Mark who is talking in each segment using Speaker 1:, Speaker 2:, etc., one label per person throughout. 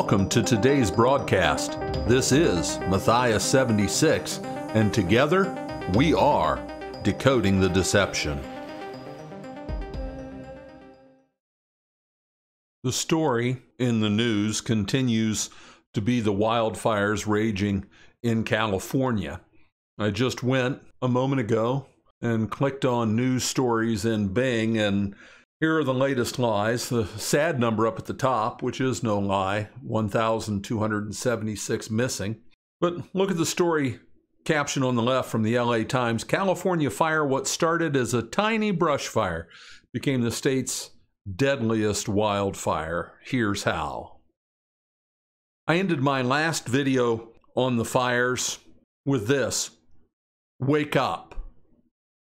Speaker 1: Welcome to today's broadcast. This is Matthias 76, and together we are Decoding the Deception. The story in the news continues to be the wildfires raging in California. I just went a moment ago and clicked on news stories in Bing, and here are the latest lies. The sad number up at the top, which is no lie, 1,276 missing. But look at the story caption on the left from the LA Times. California fire, what started as a tiny brush fire, became the state's deadliest wildfire. Here's how. I ended my last video on the fires with this: wake up.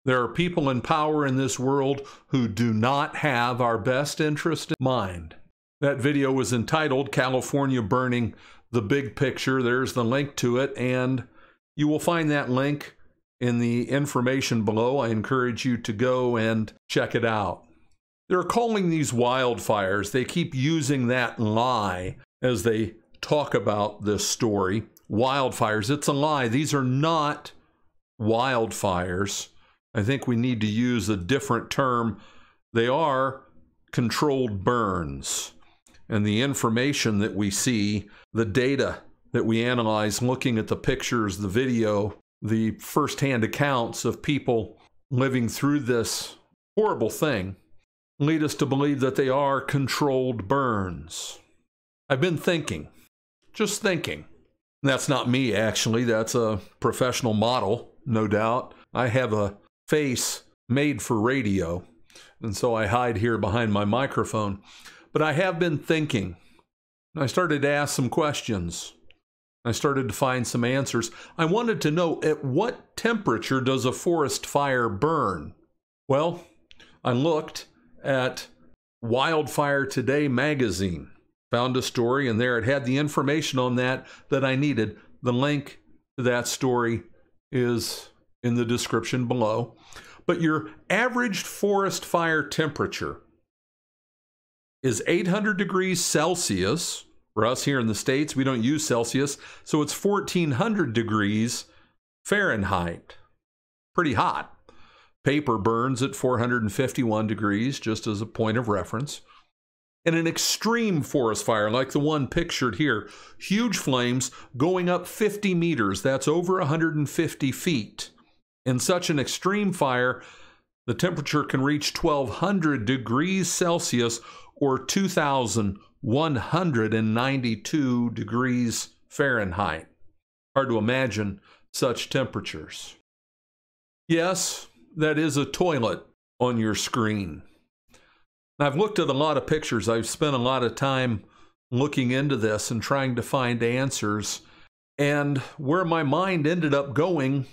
Speaker 1: There are people in power in this world who do not have our best interest in mind. That video was entitled California Burning: The Big Picture. There's the link to it, and you will find that link in the information below. I encourage you to go and check it out. They're calling these wildfires. They keep using that lie as they talk about this story. Wildfires. It's a lie. These are not wildfires. I think we need to use a different term. They are controlled burns. And the information that we see, the data that we analyze, looking at the pictures, the video, the firsthand accounts of people living through this horrible thing, lead us to believe that they are controlled burns. I've been thinking, just thinking. That's not me, actually. That's a professional model, no doubt. I have a face made for radio, and so I hide here behind my microphone. But I have been thinking. I started to ask some questions. I started to find some answers. I wanted to know, at what temperature does a forest fire burn? Well, I looked at Wildfire Today magazine, found a story, and there it had the information on that I needed. The link to that story is in the description below. But your average forest fire temperature is 800 degrees Celsius. For us here in the States, we don't use Celsius, so it's 1,400 degrees Fahrenheit. Pretty hot. Paper burns at 451 degrees, just as a point of reference. In an extreme forest fire, like the one pictured here, huge flames going up 50 meters, that's over 150 feet. In such an extreme fire, the temperature can reach 1,200 degrees Celsius or 2,192 degrees Fahrenheit. Hard to imagine such temperatures. Yes, that is a toilet on your screen. I've looked at a lot of pictures. I've spent a lot of time looking into this and trying to find answers. And where my mind ended up going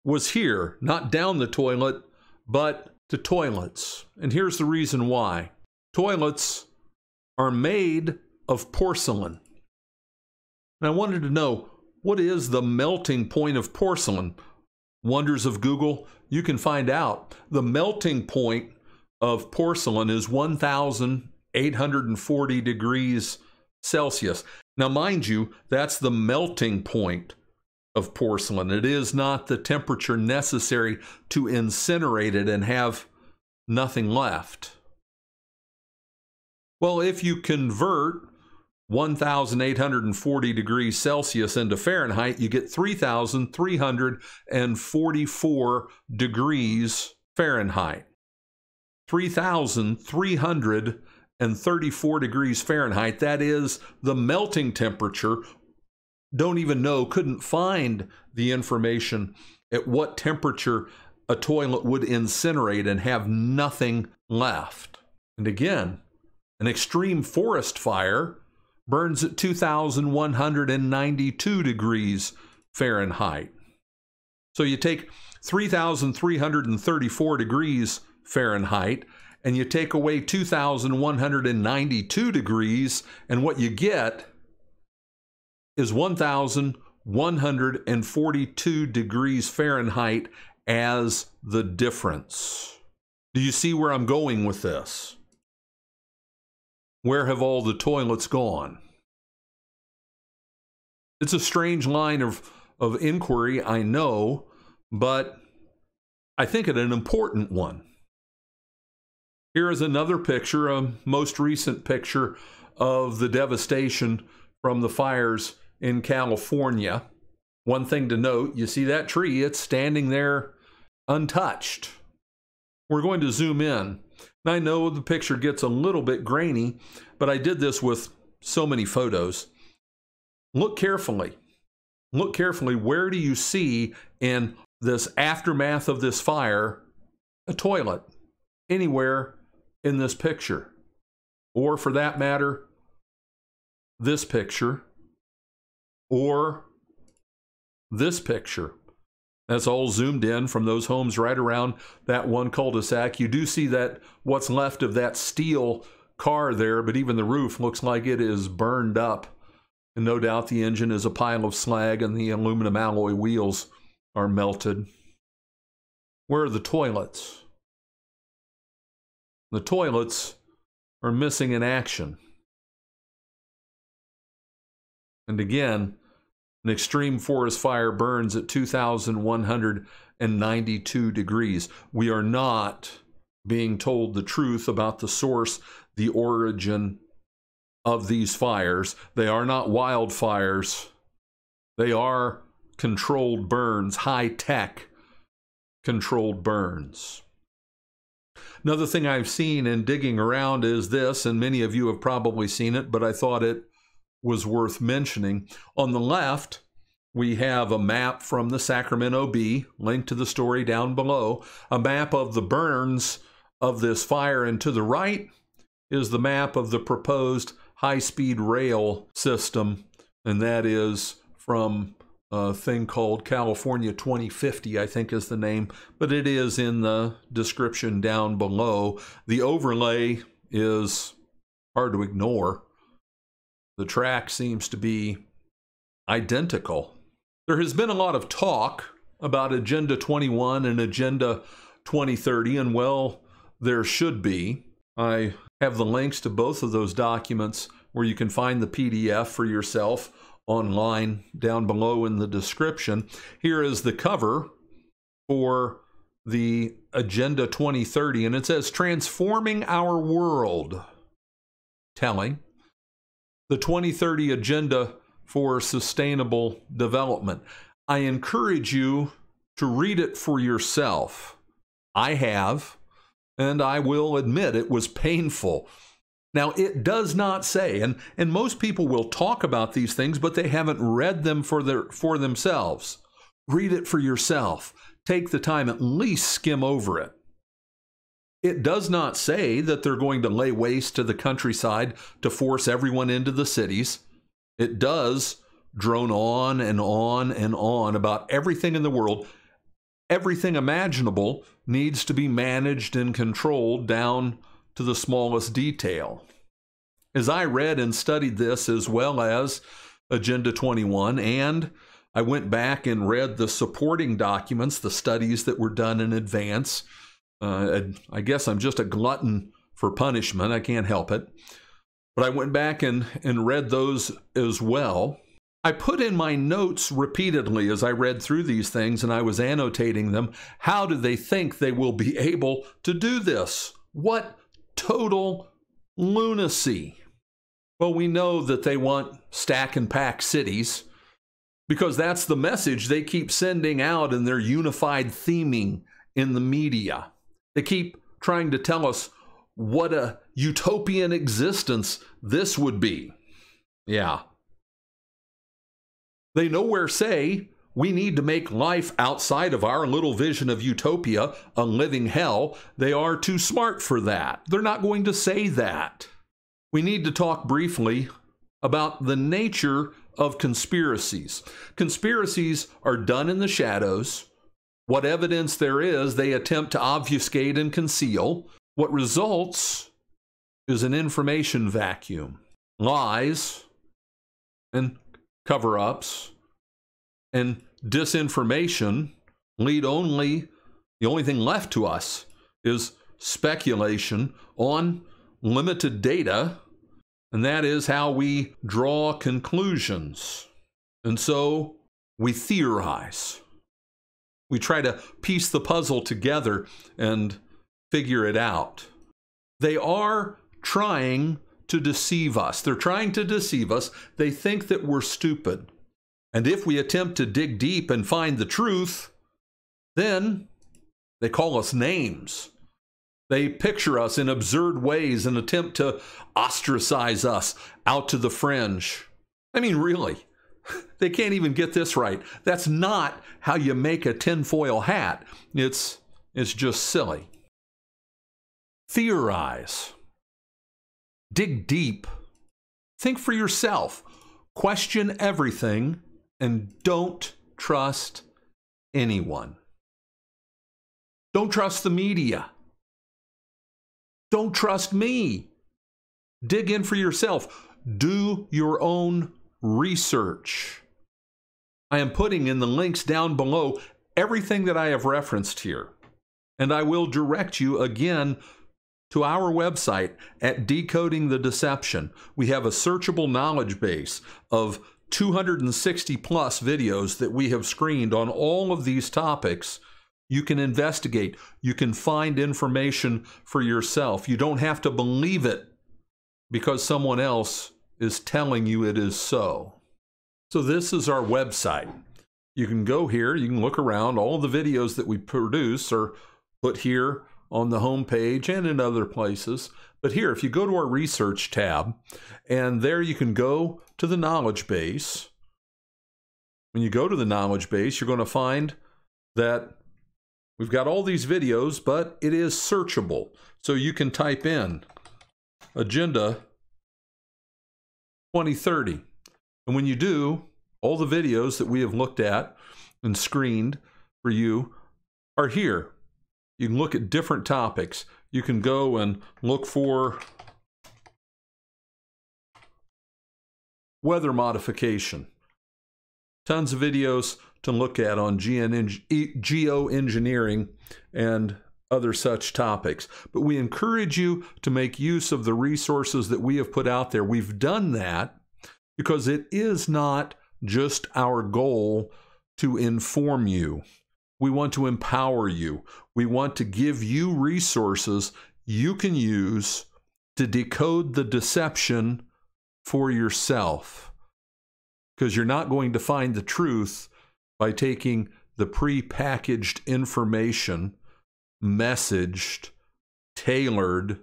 Speaker 1: was here, not down the toilet, but to toilets. And here's the reason why. Toilets are made of porcelain. And I wanted to know, what is the melting point of porcelain? Wonders of Google, you can find out. The melting point of porcelain is 1,840 degrees Celsius. Now, mind you, that's the melting point of porcelain. It is not the temperature necessary to incinerate it and have nothing left. Well, if you convert 1,840 degrees Celsius into Fahrenheit, you get 3,344 degrees Fahrenheit. 3,334 degrees Fahrenheit. That is the melting temperature. Don't even know, couldn't find the information at what temperature a toilet would incinerate and have nothing left. And again, an extreme forest fire burns at 2,192 degrees Fahrenheit. So you take 3,334 degrees Fahrenheit and you take away 2,192 degrees, and what you get is 1,142 degrees Fahrenheit as the difference. Do you see where I'm going with this? Where have all the toilets gone? It's a strange line of inquiry, I know, but I think it an important one. Here is another picture, a most recent picture of the devastation from the fires in California. One thing to note, you see that tree, it's standing there untouched. We're going to zoom in. And I know the picture gets a little bit grainy, but I did this with so many photos. Look carefully. Look carefully. Where do you see in this aftermath of this fire a toilet? Anywhere in this picture. Or for that matter, this picture. Or this picture. That's all zoomed in from those homes right around that one cul-de-sac. You do see that what's left of that steel car there, but even the roof looks like it is burned up. And no doubt the engine is a pile of slag and the aluminum alloy wheels are melted. Where are the toilets? The toilets are missing in action. And again, an extreme forest fire burns at 2,192 degrees. We are not being told the truth about the source, the origin of these fires. They are not wildfires. They are controlled burns, high-tech controlled burns. Another thing I've seen in digging around is this, and many of you have probably seen it, but I thought it was worth mentioning. On the left, we have a map from the Sacramento Bee, linked to the story down below, a map of the burns of this fire, and to the right is the map of the proposed high-speed rail system, and that is from a thing called California 2050, I think is the name, but it is in the description down below. The overlay is hard to ignore. The track seems to be identical. There has been a lot of talk about Agenda 21 and Agenda 2030, and well, there should be. I have the links to both of those documents where you can find the PDF for yourself online down below in the description. Here is the cover for the Agenda 2030, and it says, "Transforming Our World." Telling. The 2030 Agenda for Sustainable Development. I encourage you to read it for yourself. I have, and I will admit it was painful. Now, it does not say, and most people will talk about these things, but they haven't read them for themselves. Read it for yourself. Take the time, at least skim over it. It does not say that they're going to lay waste to the countryside to force everyone into the cities. It does drone on and on and on about everything in the world. Everything imaginable needs to be managed and controlled down to the smallest detail. As I read and studied this, as well as Agenda 21, and I went back and read the supporting documents, the studies that were done in advance. I guess I'm just a glutton for punishment. I can't help it. But I went back and read those as well. I put in my notes repeatedly as I read through these things, and I was annotating them. How do they think they will be able to do this? What total lunacy. Well, we know that they want stack and pack cities because that's the message they keep sending out in their unified theming in the media. They keep trying to tell us what a utopian existence this would be. Yeah. They nowhere say we need to make life outside of our little vision of utopia a living hell. They are too smart for that. They're not going to say that. We need to talk briefly about the nature of conspiracies. Conspiracies are done in the shadows. What evidence there is, they attempt to obfuscate and conceal. What results is an information vacuum. Lies and cover-ups and disinformation lead only, the only thing left to us is speculation on limited data, and that is how we draw conclusions. And so we theorize. We try to piece the puzzle together and figure it out. They are trying to deceive us. They're trying to deceive us. They think that we're stupid. And if we attempt to dig deep and find the truth, then they call us names. They picture us in absurd ways and attempt to ostracize us out to the fringe. I mean, really, they can't even get this right. That's not how you make a tinfoil hat. It's just silly. Theorize. Dig deep. Think for yourself. Question everything and don't trust anyone. Don't trust the media. Don't trust me. Dig in for yourself. Do your own research. I am putting in the links down below everything that I have referenced here. And I will direct you again to our website at Decoding the Deception. We have a searchable knowledge base of 260 plus videos that we have screened on all of these topics. You can investigate. You can find information for yourself. You don't have to believe it because someone else is telling you it is so. So this is our website. You can go here. You can look around. All the videos that we produce are put here on the home page and in other places. But here, if you go to our research tab, and there you can go to the knowledge base. When you go to the knowledge base, you're going to find that we've got all these videos, but it is searchable. So you can type in Agenda 2030. And when you do, all the videos that we have looked at and screened for you are here. You can look at different topics. You can go and look for weather modification. Tons of videos to look at on geoengineering and other such topics. But we encourage you to make use of the resources that we have put out there. We've done that because it is not just our goal to inform you. We want to empower you. We want to give you resources you can use to decode the deception for yourself. Because you're not going to find the truth by taking the pre-packaged information, messaged, tailored,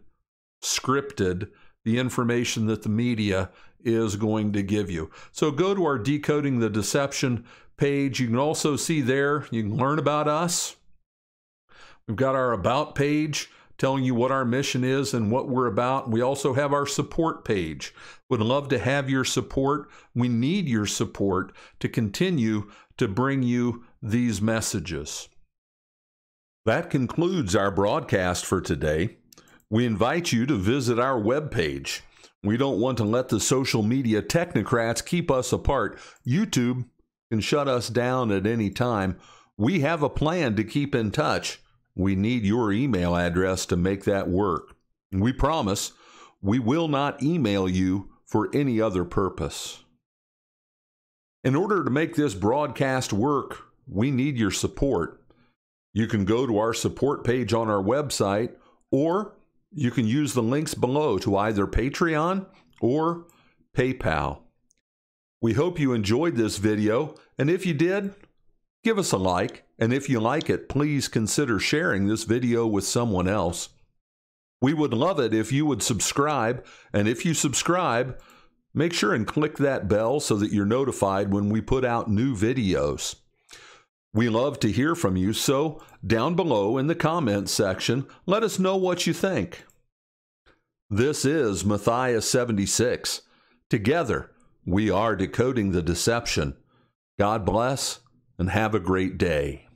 Speaker 1: scripted, the information that the media is going to give you. So go to our Decoding the Deception page. You can also see there, you can learn about us. We've got our About page telling you what our mission is and what we're about. We also have our support page. Would love to have your support. We need your support to continue to bring you these messages. That concludes our broadcast for today. We invite you to visit our webpage. We don't want to let the social media technocrats keep us apart. YouTube can shut us down at any time. We have a plan to keep in touch. We need your email address to make that work. And we promise we will not email you for any other purpose. In order to make this broadcast work, we need your support. You can go to our support page on our website, or you can use the links below to either Patreon or PayPal. We hope you enjoyed this video, and if you did, give us a like, and if you like it, please consider sharing this video with someone else. We would love it if you would subscribe, and if you subscribe, make sure and click that bell so that you're notified when we put out new videos. We love to hear from you, so down below in the comments section, let us know what you think. This is Matthias 76. Together, we are decoding the deception. God bless and have a great day.